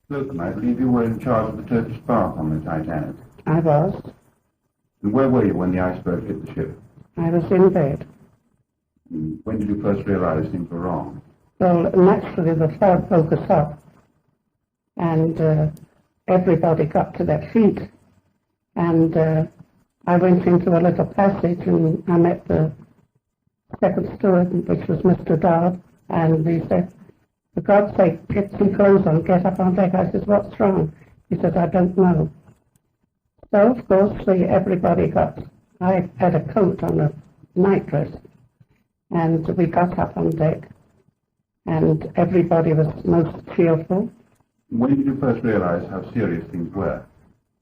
Slocombe, I believe you were in charge of the Turkish bath on the Titanic. I was. And where were you when the iceberg hit the ship? I was in bed. And when did you first realize things were wrong? Well, naturally the fog woke us up, and everybody got to their feet, and I went into a little passage and I met the second steward, which was Mr. Dodd, and he said, "For God's sake, get some clothes on, get up on deck." I said, "What's wrong?" He said, "I don't know." So, of course, I had a coat on, a nightdress, and we got up on deck, and everybody was most cheerful. When did you first realize how serious things were?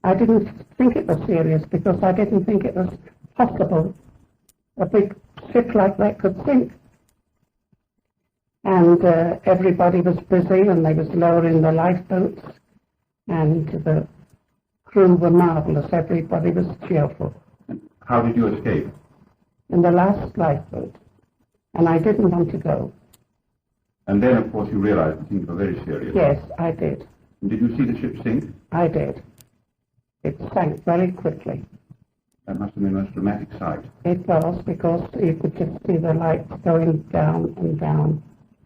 I didn't think it was serious because I didn't think it was possible a big ship like that could sink. And everybody was busy, and they was lowering the lifeboats, and the crew were marvellous. Everybody was cheerful. How did you escape? In the last lifeboat, and I didn't want to go. And then, of course, you realized that things were very serious. Yes, I did. And did you see the ship sink? I did. It sank very quickly. That must have been a most dramatic sight. It was, because you could just see the lights going down and down.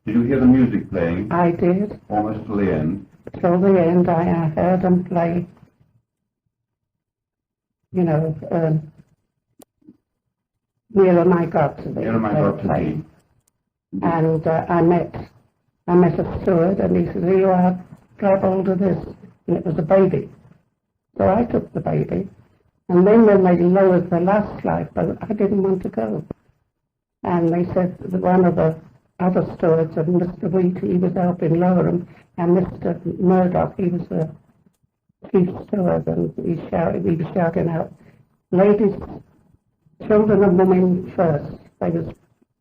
Did you hear the music playing? I did. Almost till the end? Till the end, I heard them play, Nearer My God to Thee. Nearer My God to Thee. And I met a steward, and he said, "Here you are, grab hold of this." And it was a baby. So I took the baby. And then when they lowered the last lifeboat, I didn't want to go. And they said that one of the other stewards, and Mr. Wheat, he was helping lower them, and Mr. Murdoch, he was the chief steward, and he was shouting out, "Ladies, children and women first." They was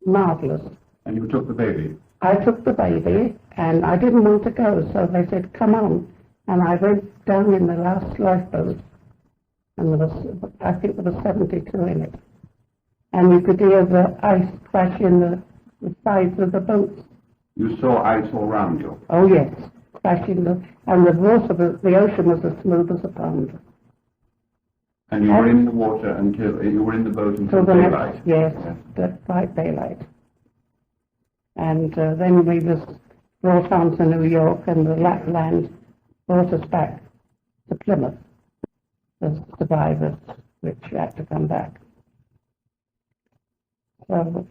marvellous. And you took the baby? I took the baby, and I didn't want to go, so they said, "Come on." And I went down in the last lifeboat, and I think there was 72 in it. And you could hear the ice crash in the sides of the boats. You saw ice all round you? Oh, yes, crashing. And the water, the ocean was as smooth as a pond. And you were in the water until, you were in the boat until the daylight? Yes, the bright daylight. And then we was brought on to New York, and the Lapland brought us back to Plymouth, the survivors, which had to come back. So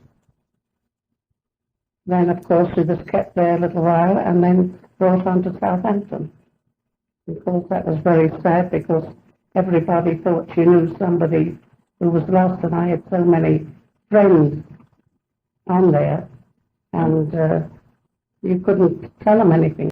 then, of course, we was kept there a little while, and then brought on to Southampton. Of course, that was very sad, because everybody thought you knew somebody who was lost, and I had so many friends on there, and you couldn't tell them anything.